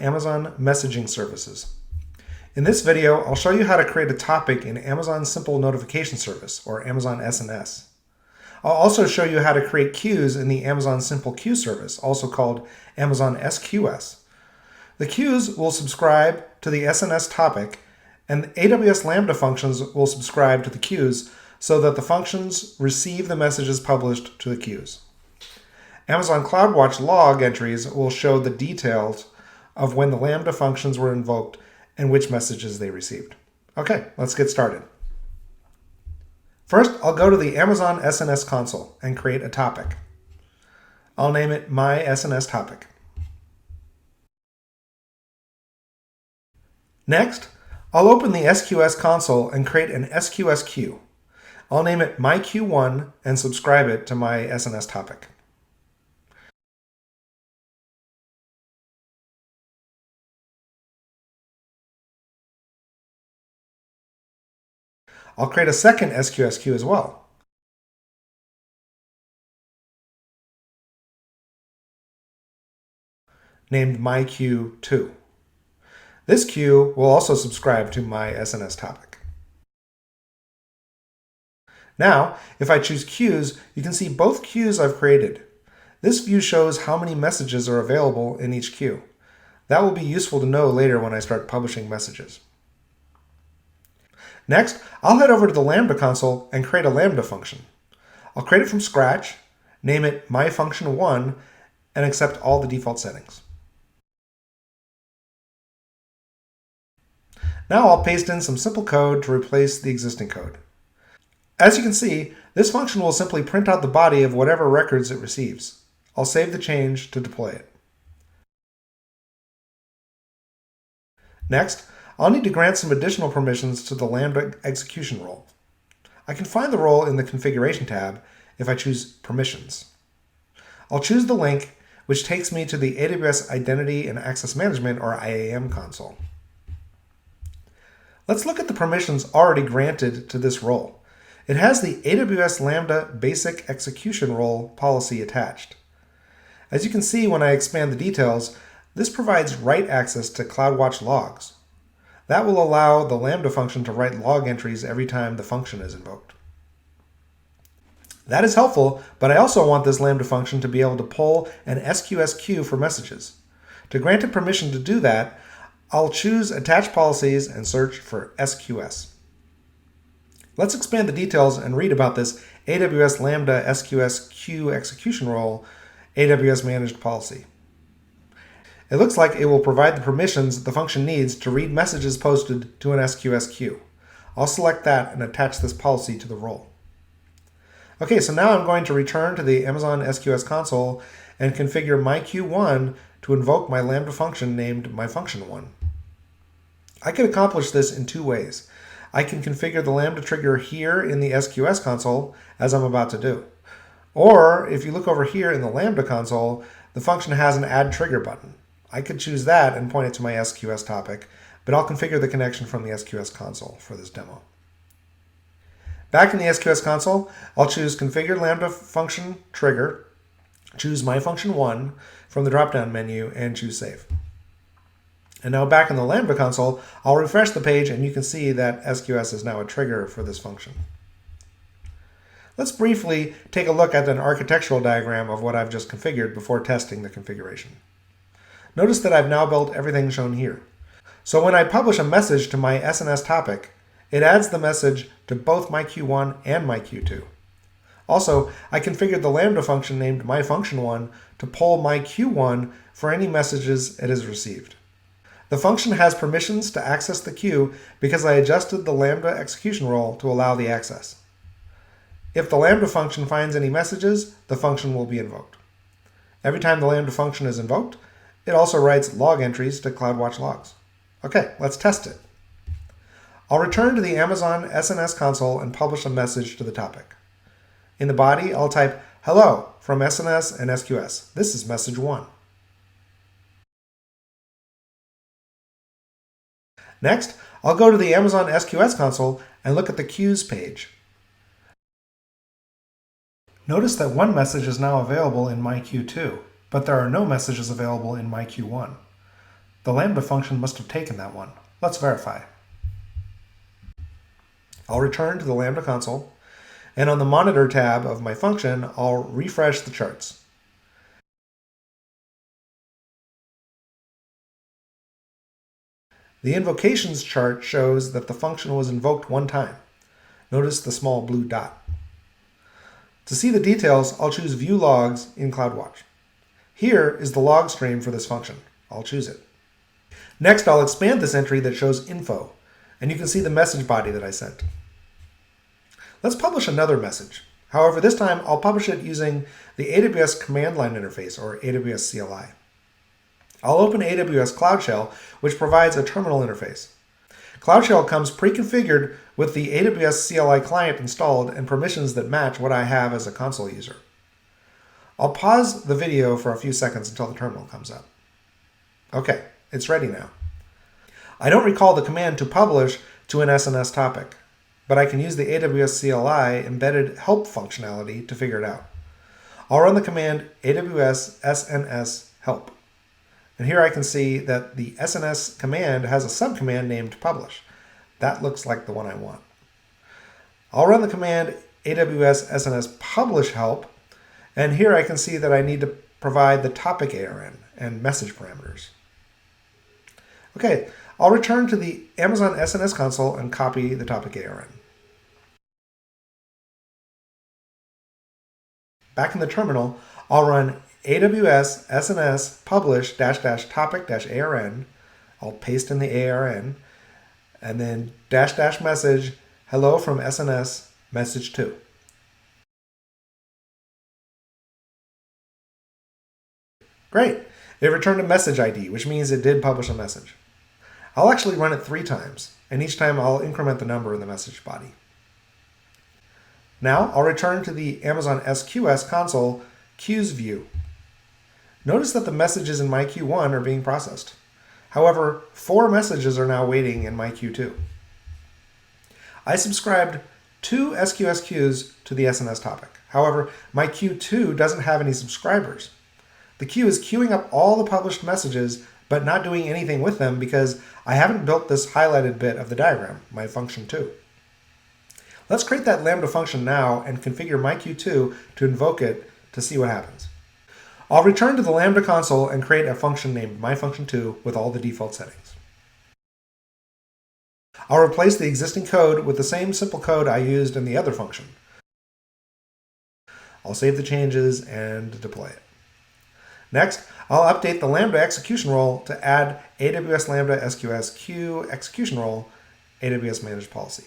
Amazon messaging services. In this video, I'll show you how to create a topic in Amazon Simple Notification Service, or Amazon SNS. I'll also show you how to create queues in the Amazon Simple Queue Service, also called Amazon SQS. The queues will subscribe to the SNS topic, and AWS Lambda functions will subscribe to the queues so that the functions receive the messages published to the queues. Amazon CloudWatch log entries will show the details of when the Lambda functions were invoked and which messages they received. Okay, let's get started. First, I'll go to the Amazon SNS console and create a topic. I'll name it My SNS Topic. Next, I'll open the SQS console and create an SQS queue. I'll name it My Q1 and subscribe it to my SNS topic. I'll create a second SQS queue as well. Named My Q2. This queue will also subscribe to my SNS topic. Now, if I choose queues, you can see both queues I've created. This view shows how many messages are available in each queue. That will be useful to know later when I start publishing messages. Next, I'll head over to the Lambda console and create a Lambda function. I'll create it from scratch, name it MyFunction1, and accept all the default settings. Now I'll paste in some simple code to replace the existing code. As you can see, this function will simply print out the body of whatever records it receives. I'll save the change to deploy it. Next, I'll need to grant some additional permissions to the Lambda execution role. I can find the role in the Configuration tab if I choose Permissions. I'll choose the link, which takes me to the AWS Identity and Access Management, or IAM console. Let's look at the permissions already granted to this role. It has the AWS Lambda Basic Execution Role policy attached. As you can see when I expand the details, this provides write access to CloudWatch logs. That will allow the Lambda function to write log entries every time the function is invoked. That is helpful, but I also want this Lambda function to be able to pull an SQS queue for messages. To grant it permission to do that, I'll choose Attach Policies and search for SQS. Let's expand the details and read about this AWS Lambda SQS queue execution role AWS managed policy. It looks like it will provide the permissions the function needs to read messages posted to an SQS queue. I'll select that and attach this policy to the role. Okay, so now I'm going to return to the Amazon SQS console and configure my Q1 to invoke my Lambda function named MyFunction1. I can accomplish this in two ways. I can configure the Lambda trigger here in the SQS console, as I'm about to do. Or, if you look over here in the Lambda console, the function has an Add Trigger button. I could choose that and point it to my SQS topic, but I'll configure the connection from the SQS console for this demo. Back in the SQS console, I'll choose Configure Lambda Function Trigger, choose MyFunction1 from the drop-down menu, and choose Save. And now back in the Lambda console, I'll refresh the page and you can see that SQS is now a trigger for this function. Let's briefly take a look at an architectural diagram of what I've just configured before testing the configuration. Notice that I've now built everything shown here. So when I publish a message to my SNS topic, it adds the message to both my Q1 and my Q2. Also, I configured the Lambda function named MyFunction1 to pull my Q1 for any messages it has received. The function has permissions to access the queue because I adjusted the Lambda execution role to allow the access. If the Lambda function finds any messages, the function will be invoked. Every time the Lambda function is invoked, it also writes log entries to CloudWatch logs. Okay, let's test it. I'll return to the Amazon SNS console and publish a message to the topic. In the body, I'll type, "Hello from SNS and SQS. This is message 1. Next, I'll go to the Amazon SQS console and look at the queues page. Notice that one message is now available in my Q2, but there are no messages available in my Q1. The Lambda function must have taken that one. Let's verify. I'll return to the Lambda console, and on the Monitor tab of my function, I'll refresh the charts. The invocations chart shows that the function was invoked one time. Notice the small blue dot. To see the details, I'll choose View Logs in CloudWatch. Here is the log stream for this function. I'll choose it. Next, I'll expand this entry that shows info, and you can see the message body that I sent. Let's publish another message. However, this time I'll publish it using the AWS command line interface, or AWS CLI. I'll open AWS Cloud Shell, which provides a terminal interface. Cloud Shell comes pre-configured with the AWS CLI client installed and permissions that match what I have as a console user. I'll pause the video for a few seconds until the terminal comes up. Okay, it's ready now. I don't recall the command to publish to an SNS topic, but I can use the AWS CLI embedded help functionality to figure it out. I'll run the command AWS SNS help. And here I can see that the SNS command has a subcommand named publish. That looks like the one I want. I'll run the command AWS SNS publish help, and here I can see that I need to provide the topic ARN and message parameters. Okay, I'll return to the Amazon SNS console and copy the topic ARN. Back in the terminal, I'll run AWS SNS publish -- ARN. I'll paste in the ARN, and then -- message hello from SNS message 2. Great, it returned a message ID, which means it did publish a message. I'll actually run it 3 times, and each time I'll increment the number in the message body. Now I'll return to the Amazon SQS console queues view. Notice that the messages in my queue 1 are being processed. However, 4 messages are now waiting in my queue 2. I subscribed 2 SQS queues to the SNS topic. However, my queue 2 doesn't have any subscribers. The queue is queuing up all the published messages, but not doing anything with them because I haven't built this highlighted bit of the diagram, my function 2. Let's create that Lambda function now and configure my queue 2 to invoke it to see what happens. I'll return to the Lambda console and create a function named myfunction2 with all the default settings. I'll replace the existing code with the same simple code I used in the other function. I'll save the changes and deploy it. Next, I'll update the Lambda execution role to add AWS Lambda SQS queue execution role AWS managed policy.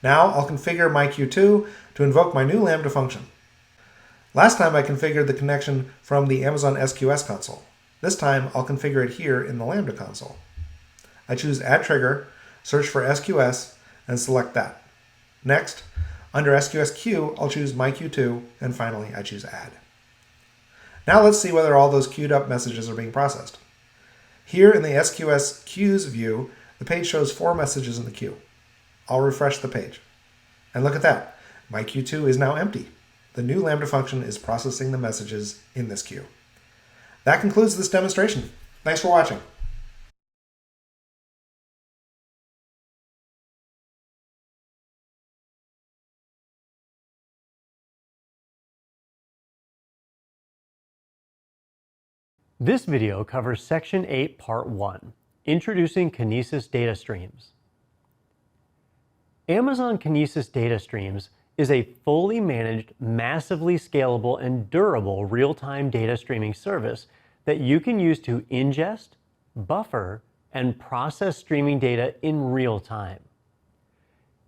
Now I'll configure my queue 2 to invoke my new Lambda function. Last time I configured the connection from the Amazon SQS console. This time I'll configure it here in the Lambda console. I choose Add Trigger, search for SQS, and select that. Next, under SQS queue, I'll choose My Queue 2, and finally I choose Add. Now let's see whether all those queued up messages are being processed. Here in the SQS queues view, the page shows 4 messages in the queue. I'll refresh the page. And look at that, my queue 2 is now empty. The new Lambda function is processing the messages in this queue. That concludes this demonstration. Thanks for watching. This video covers Section 8, Part 1, Introducing Kinesis Data Streams. Amazon Kinesis Data Streams is a fully managed, massively scalable, and durable real-time data streaming service that you can use to ingest, buffer, and process streaming data in real time.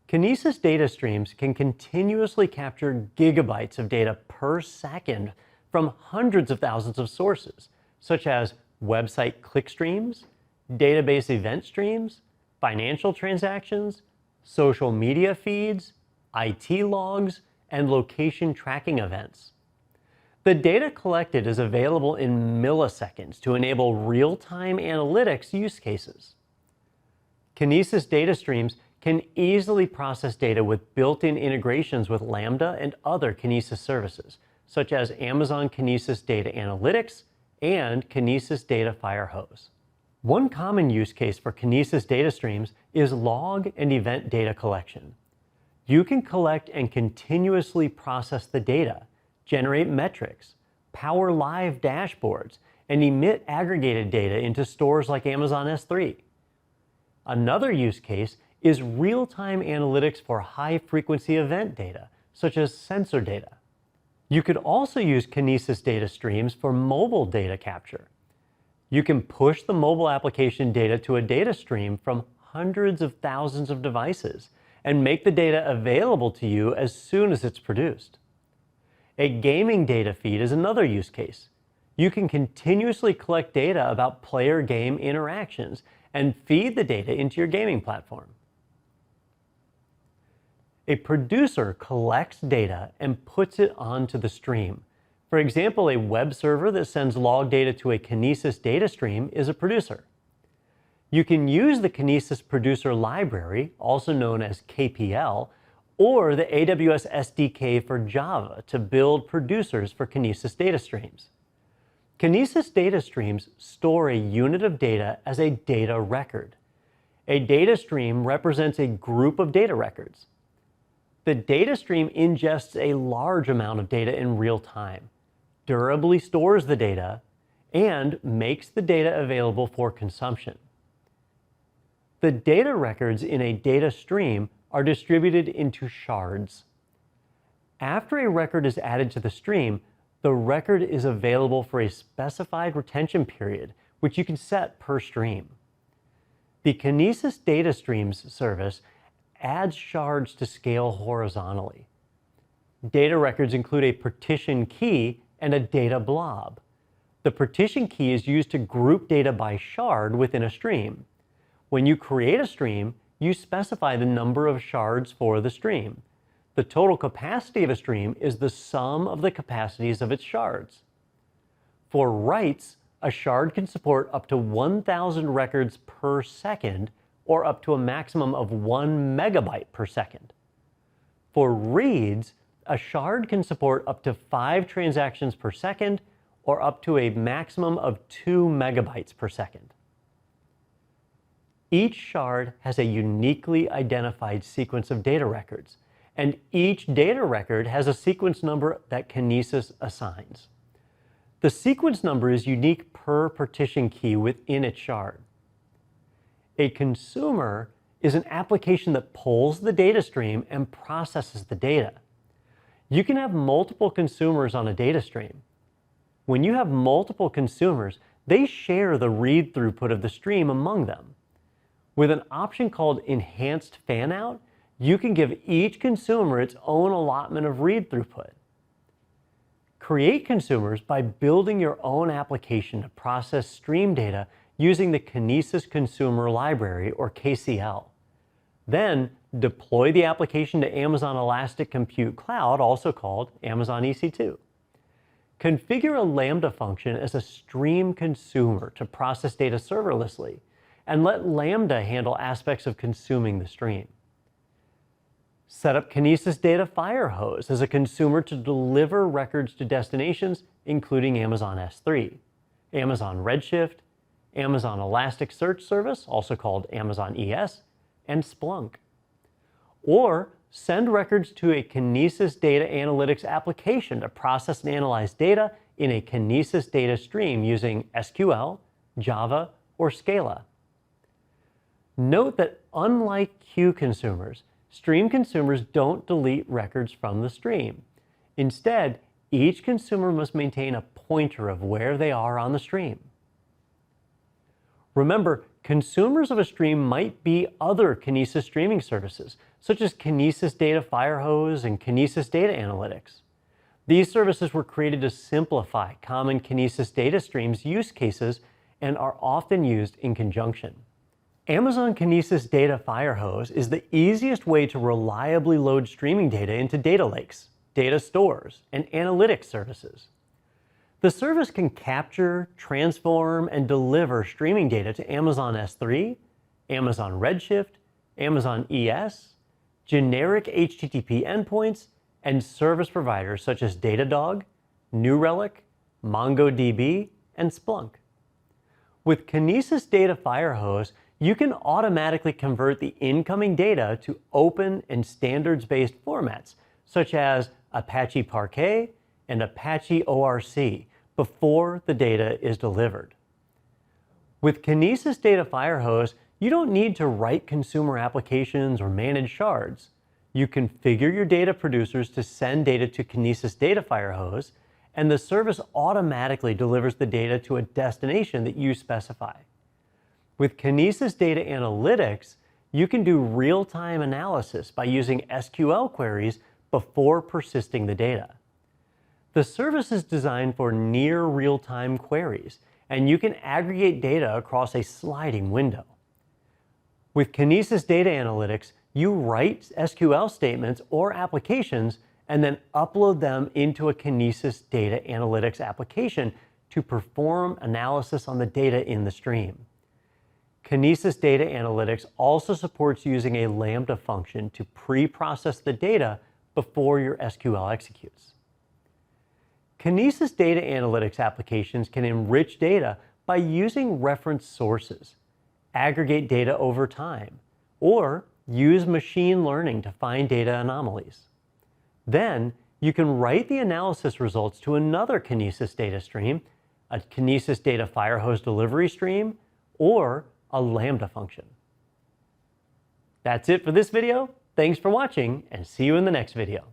Kinesis data streams can continuously capture gigabytes of data per second from hundreds of thousands of sources, such as website click streams, database event streams, financial transactions, social media feeds, IT logs, and location tracking events. The data collected is available in milliseconds to enable real-time analytics use cases. Kinesis data streams can easily process data with built-in integrations with Lambda and other Kinesis services, such as Amazon Kinesis Data Analytics and Kinesis Data Firehose. One common use case for Kinesis data streams is log and event data collection. You can collect and continuously process the data, generate metrics, power live dashboards, and emit aggregated data into stores like Amazon S3. Another use case is real-time analytics for high-frequency event data, such as sensor data. You could also use Kinesis data streams for mobile data capture. You can push the mobile application data to a data stream from hundreds of thousands of devices and make the data available to you as soon as it's produced. A gaming data feed is another use case. You can continuously collect data about player-game interactions and feed the data into your gaming platform. A producer collects data and puts it onto the stream. For example, a web server that sends log data to a Kinesis data stream is a producer. You can use the Kinesis producer library, also known as KPL, or the AWS SDK for Java to build producers for Kinesis data streams. Kinesis data streams store a unit of data as a data record. A data stream represents a group of data records. The data stream ingests a large amount of data in real time, durably stores the data, and makes the data available for consumption. The data records in a data stream are distributed into shards. After a record is added to the stream, the record is available for a specified retention period, which you can set per stream. The Kinesis data streams service adds shards to scale horizontally. Data records include a partition key and a data blob. The partition key is used to group data by shard within a stream. When you create a stream, you specify the number of shards for the stream. The total capacity of a stream is the sum of the capacities of its shards. For writes, a shard can support up to 1,000 records per second or up to a maximum of 1 megabyte per second. For reads, a shard can support up to 5 transactions per second or up to a maximum of 2 megabytes per second. Each shard has a uniquely identified sequence of data records, and each data record has a sequence number that Kinesis assigns. The sequence number is unique per partition key within its shard. A consumer is an application that pulls the data stream and processes the data. You can have multiple consumers on a data stream. When you have multiple consumers, they share the read throughput of the stream among them. With an option called Enhanced Fanout, you can give each consumer its own allotment of read throughput. Create consumers by building your own application to process stream data using the Kinesis Consumer Library, or KCL. Then deploy the application to Amazon Elastic Compute Cloud, also called Amazon EC2. Configure a Lambda function as a stream consumer to process data serverlessly, and let Lambda handle aspects of consuming the stream. Set up Kinesis Data Firehose as a consumer to deliver records to destinations, including Amazon S3, Amazon Redshift, Amazon Elasticsearch Service, also called Amazon ES, and Splunk. Or send records to a Kinesis Data Analytics application to process and analyze data in a Kinesis data stream using SQL, Java, or Scala. Note that unlike queue consumers, stream consumers don't delete records from the stream. Instead, each consumer must maintain a pointer of where they are on the stream. Remember, consumers of a stream might be other Kinesis streaming services, such as Kinesis Data Firehose and Kinesis Data Analytics. These services were created to simplify common Kinesis data streams use cases and are often used in conjunction. Amazon Kinesis Data Firehose is the easiest way to reliably load streaming data into data lakes, data stores, and analytics services. The service can capture, transform, and deliver streaming data to Amazon S3, Amazon Redshift, Amazon ES, generic HTTP endpoints, and service providers such as Datadog, New Relic, MongoDB, and Splunk. With Kinesis Data Firehose, you can automatically convert the incoming data to open and standards-based formats, such as Apache Parquet and Apache ORC, before the data is delivered. With Kinesis Data Firehose, you don't need to write consumer applications or manage shards. You configure your data producers to send data to Kinesis Data Firehose, and the service automatically delivers the data to a destination that you specify. With Kinesis Data Analytics, you can do real-time analysis by using SQL queries before persisting the data. The service is designed for near real-time queries, and you can aggregate data across a sliding window. With Kinesis Data Analytics, you write SQL statements or applications and then upload them into a Kinesis Data Analytics application to perform analysis on the data in the stream. Kinesis Data Analytics also supports using a Lambda function to pre-process the data before your SQL executes. Kinesis Data Analytics applications can enrich data by using reference sources, aggregate data over time, or use machine learning to find data anomalies. Then, you can write the analysis results to another Kinesis data stream, a Kinesis Data Firehose delivery stream, or a Lambda function. That's it for this video. Thanks for watching, and see you in the next video.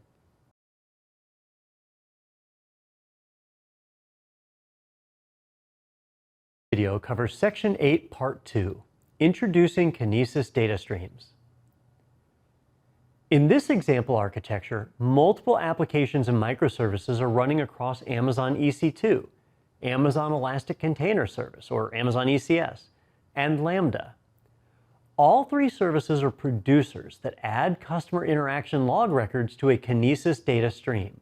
Video covers Section 8, Part 2, Introducing Kinesis Data Streams. In this example architecture, multiple applications and microservices are running across Amazon EC2, Amazon Elastic Container Service, or Amazon ECS, and Lambda. All three services are producers that add customer interaction log records to a Kinesis data stream.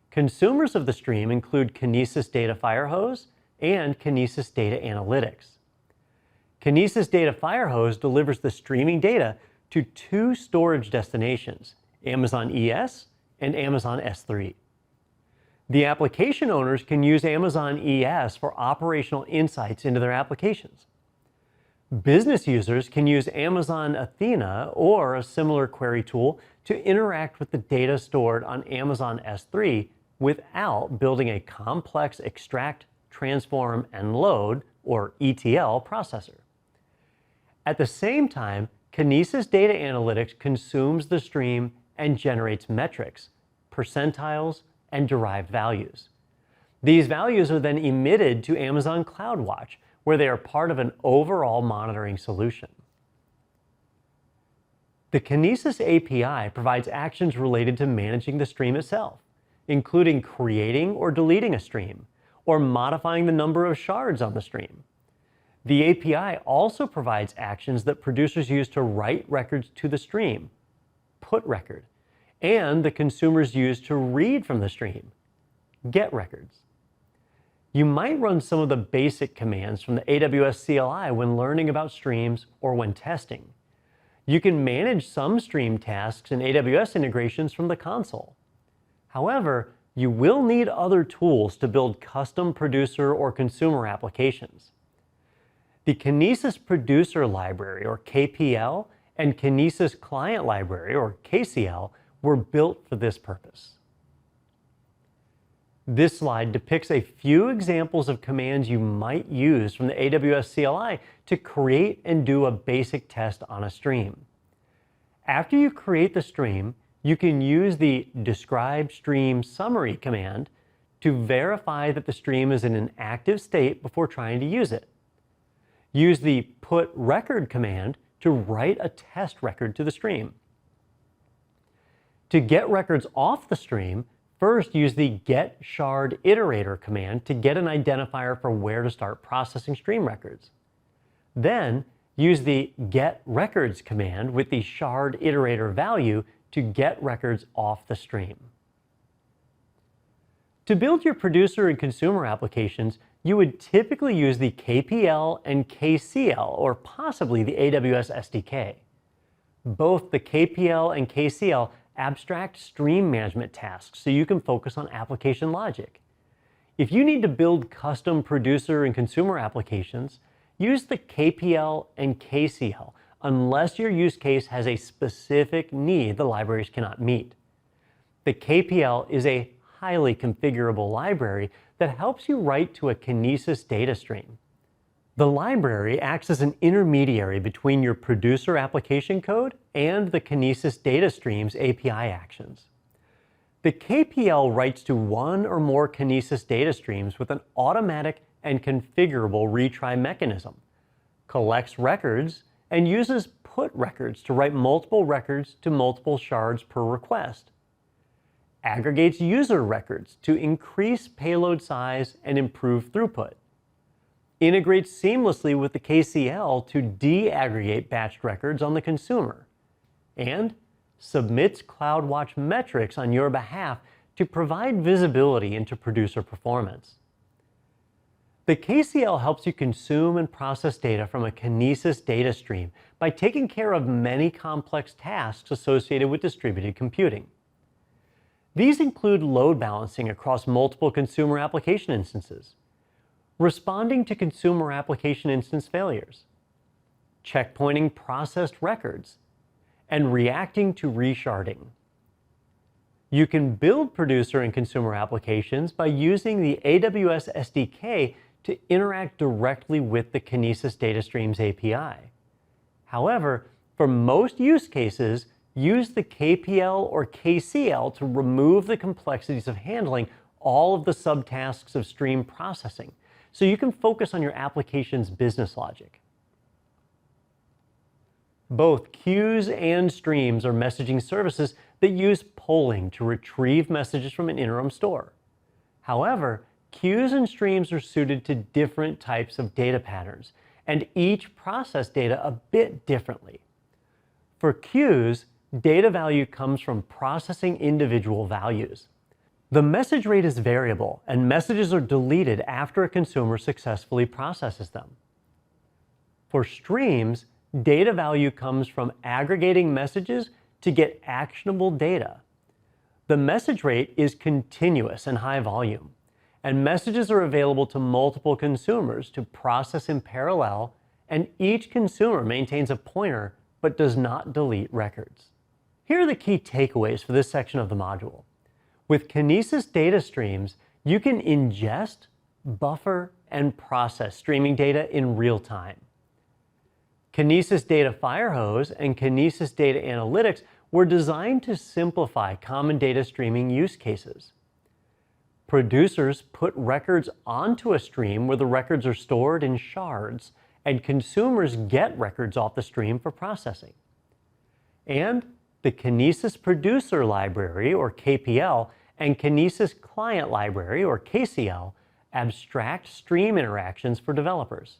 Consumers of the stream include Kinesis Data Firehose and Kinesis Data Analytics. Kinesis Data Firehose delivers the streaming data to two storage destinations, Amazon ES and Amazon S3. The application owners can use Amazon ES for operational insights into their applications. Business users can use Amazon Athena or a similar query tool to interact with the data stored on Amazon S3 without building a complex extract, transform, and load, or ETL, processor. At the same time, Kinesis Data Analytics consumes the stream and generates metrics, percentiles, and derived values. These values are then emitted to Amazon CloudWatch, where they are part of an overall monitoring solution. The Kinesis API provides actions related to managing the stream itself, including creating or deleting a stream, or modifying the number of shards on the stream. The API also provides actions that producers use to write records to the stream, put record, and the consumers use to read from the stream, get records. You might run some of the basic commands from the AWS CLI when learning about streams or when testing. You can manage some stream tasks and AWS integrations from the console. However, you will need other tools to build custom producer or consumer applications. The Kinesis Producer Library, or KPL, and Kinesis Client Library, or KCL, were built for this purpose. This slide depicts a few examples of commands you might use from the AWS CLI to create and do a basic test on a stream. After you create the stream, you can use the describe stream summary command to verify that the stream is in an active state before trying to use it. Use the put record command to write a test record to the stream. To get records off the stream, first use the get shard iterator command to get an identifier for where to start processing stream records. Then use the get records command with the shard iterator value to get records off the stream. To build your producer and consumer applications, you would typically use the KPL and KCL, or possibly the AWS SDK. Both the KPL and KCL abstract stream management tasks so you can focus on application logic. If you need to build custom producer and consumer applications, use the KPL and KCL unless your use case has a specific need the libraries cannot meet. The KPL is a highly configurable library that helps you write to a Kinesis data stream. The library acts as an intermediary between your producer application code and the Kinesis data stream's API actions. The KPL writes to one or more Kinesis data streams with an automatic and configurable retry mechanism, collects records, and uses put records to write multiple records to multiple shards per request, aggregates user records to increase payload size and improve throughput, integrates seamlessly with the KCL to de-aggregate batched records on the consumer, and submits CloudWatch metrics on your behalf to provide visibility into producer performance. The KCL helps you consume and process data from a Kinesis data stream by taking care of many complex tasks associated with distributed computing. These include load balancing across multiple consumer application instances, responding to consumer application instance failures, checkpointing processed records, and reacting to resharding. You can build producer and consumer applications by using the AWS SDK to interact directly with the Kinesis data stream's API. However, for most use cases, use the KPL or KCL to remove the complexities of handling all of the subtasks of stream processing, so you can focus on your application's business logic. Both queues and streams are messaging services that use polling to retrieve messages from an interim store. However, queues and streams are suited to different types of data patterns, and each process data a bit differently. For queues, data value comes from processing individual values. The message rate is variable, and messages are deleted after a consumer successfully processes them. For streams, data value comes from aggregating messages to get actionable data. The message rate is continuous and high volume, and messages are available to multiple consumers to process in parallel, and each consumer maintains a pointer but does not delete records. Here are the key takeaways for this section of the module. With Kinesis data streams, you can ingest, buffer, and process streaming data in real time. Kinesis Data Firehose and Kinesis Data Analytics were designed to simplify common data streaming use cases. Producers put records onto a stream where the records are stored in shards, and consumers get records off the stream for processing. And the Kinesis Producer Library, or KPL, and Kinesis Client Library, or KCL, abstract stream interactions for developers.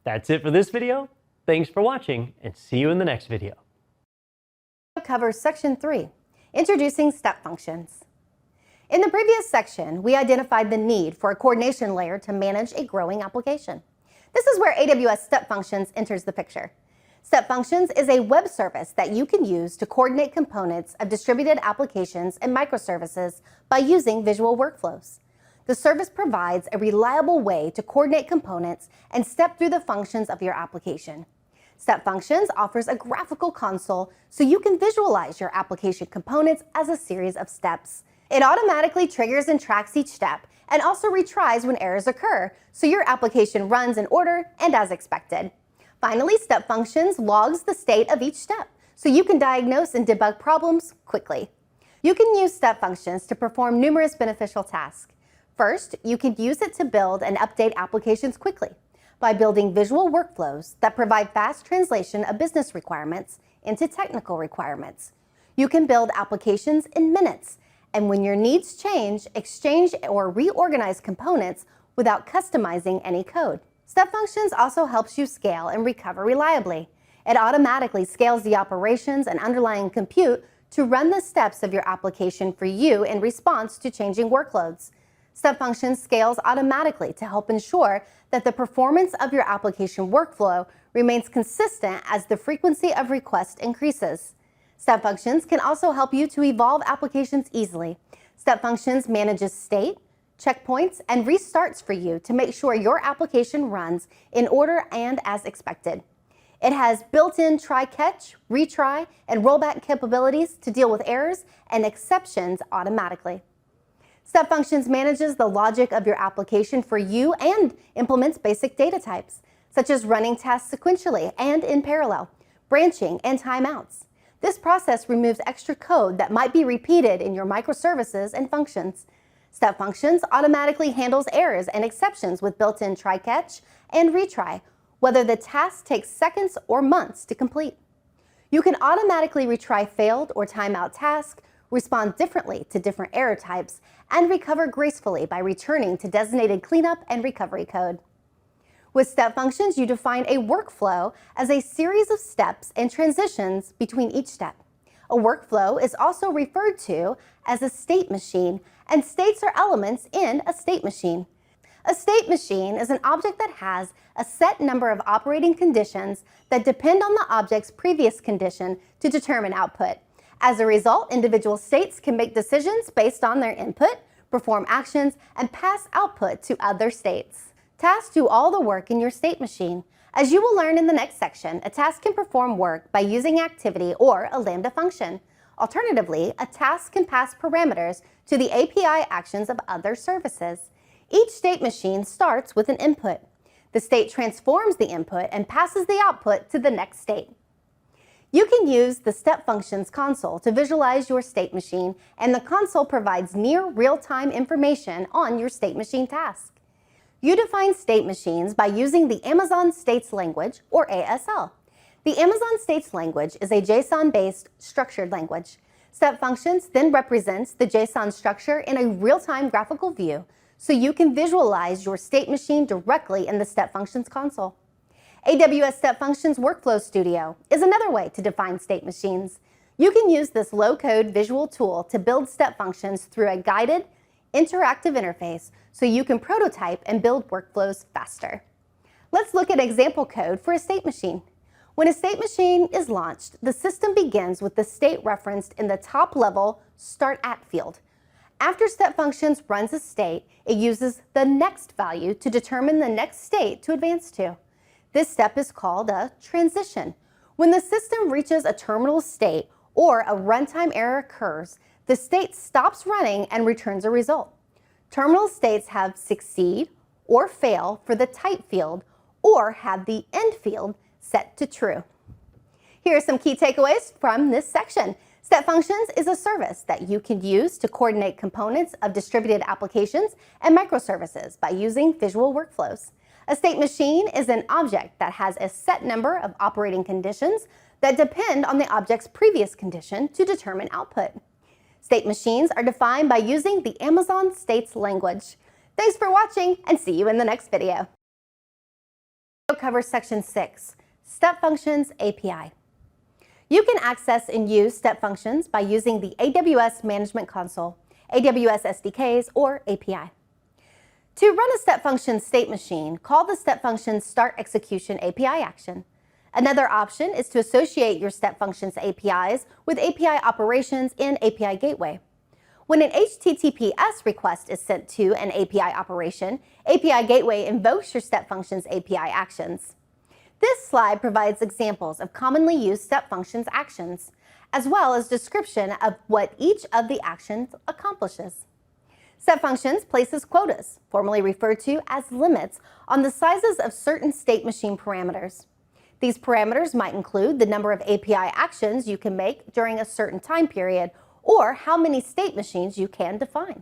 That's it for this video. Thanks for watching, and see you in the next video. Covers Section 3, Introducing Step Functions. In the previous section, we identified the need for a coordination layer to manage a growing application. This is where AWS Step Functions enters the picture. Step Functions is a web service that you can use to coordinate components of distributed applications and microservices by using visual workflows. The service provides a reliable way to coordinate components and step through the functions of your application. Step Functions offers a graphical console so you can visualize your application components as a series of steps. It automatically triggers and tracks each step and also retries when errors occur, so your application runs in order and as expected. Finally, Step Functions logs the state of each step, so you can diagnose and debug problems quickly. You can use Step Functions to perform numerous beneficial tasks. First, you can use it to build and update applications quickly by building visual workflows that provide fast translation of business requirements into technical requirements. You can build applications in minutes, and when your needs change, exchange or reorganize components without customizing any code. Step Functions also helps you scale and recover reliably. It automatically scales the operations and underlying compute to run the steps of your application for you in response to changing workloads. Step Functions scales automatically to help ensure that the performance of your application workflow remains consistent as the frequency of requests increases. Step Functions can also help you to evolve applications easily. Step Functions manages state, checkpoints, and restarts for you to make sure your application runs in order and as expected. It has built-in try-catch, retry, and rollback capabilities to deal with errors and exceptions automatically. Step Functions manages the logic of your application for you and implements basic data types, such as running tasks sequentially and in parallel, branching, and timeouts. This process removes extra code that might be repeated in your microservices and functions. Step Functions automatically handles errors and exceptions with built-in try-catch and retry, whether the task takes seconds or months to complete. You can automatically retry failed or timeout tasks, respond differently to different error types, and recover gracefully by returning to designated cleanup and recovery code. With Step Functions, you define a workflow as a series of steps and transitions between each step. A workflow is also referred to as a state machine, and states are elements in a state machine. A state machine is an object that has a set number of operating conditions that depend on the object's previous condition to determine output. As a result, individual states can make decisions based on their input, perform actions, and pass output to other states. Tasks do all the work in your state machine. As you will learn in the next section, a task can perform work by using activity or a Lambda function. Alternatively, a task can pass parameters to the API actions of other services. Each state machine starts with an input. The state transforms the input and passes the output to the next state. You can use the Step Functions console to visualize your state machine, and the console provides near real-time information on your state machine task. You define state machines by using the Amazon States Language, or ASL. The Amazon States Language is a JSON-based structured language. Step Functions then represents the JSON structure in a real-time graphical view, so you can visualize your state machine directly in the Step Functions console. AWS Step Functions Workflow Studio is another way to define state machines. You can use this low-code visual tool to build step functions through a guided, interactive interface so you can prototype and build workflows faster. Let's look at example code for a state machine. When a state machine is launched, the system begins with the state referenced in the top-level Start At field. After Step Functions runs a state, it uses the next value to determine the next state to advance to. This step is called a transition. When the system reaches a terminal state or a runtime error occurs, the state stops running and returns a result. Terminal states have succeed or fail for the type field or have the end field set to true. Here are some key takeaways from this section. Step Functions is a service that you can use to coordinate components of distributed applications and microservices by using visual workflows. A state machine is an object that has a set number of operating conditions that depend on the object's previous condition to determine output. State machines are defined by using the Amazon States Language. Thanks for watching, and see you in the next video. Covers Section 6, Step Functions API. You can access and use Step Functions by using the AWS Management Console, AWS SDKs, or API. To run a Step Functions state machine, call the Step Functions Start Execution API action. Another option is to associate your Step Functions APIs with API operations in API Gateway. When an HTTPS request is sent to an API operation, API Gateway invokes your Step Functions API actions. This slide provides examples of commonly used Step Functions actions, as well as description of what each of the actions accomplishes. Step Functions places quotas, formerly referred to as limits, on the sizes of certain state machine parameters. These parameters might include the number of API actions you can make during a certain time period, or how many state machines you can define.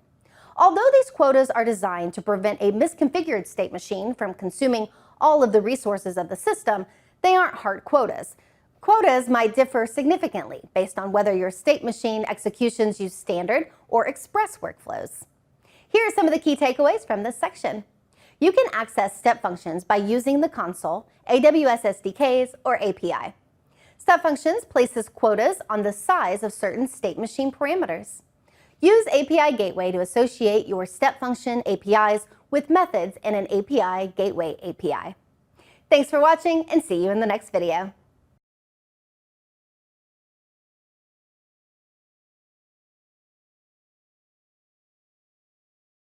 Although these quotas are designed to prevent a misconfigured state machine from consuming all of the resources of the system, they aren't hard quotas. Quotas might differ significantly based on whether your state machine executions use standard or express workflows. Here are some of the key takeaways from this section. You can access Step Functions by using the console, AWS SDKs, or API. Step Functions places quotas on the size of certain state machine parameters. Use API Gateway to associate your Step Function APIs with methods in an API Gateway API. Thanks for watching, and see you in the next video.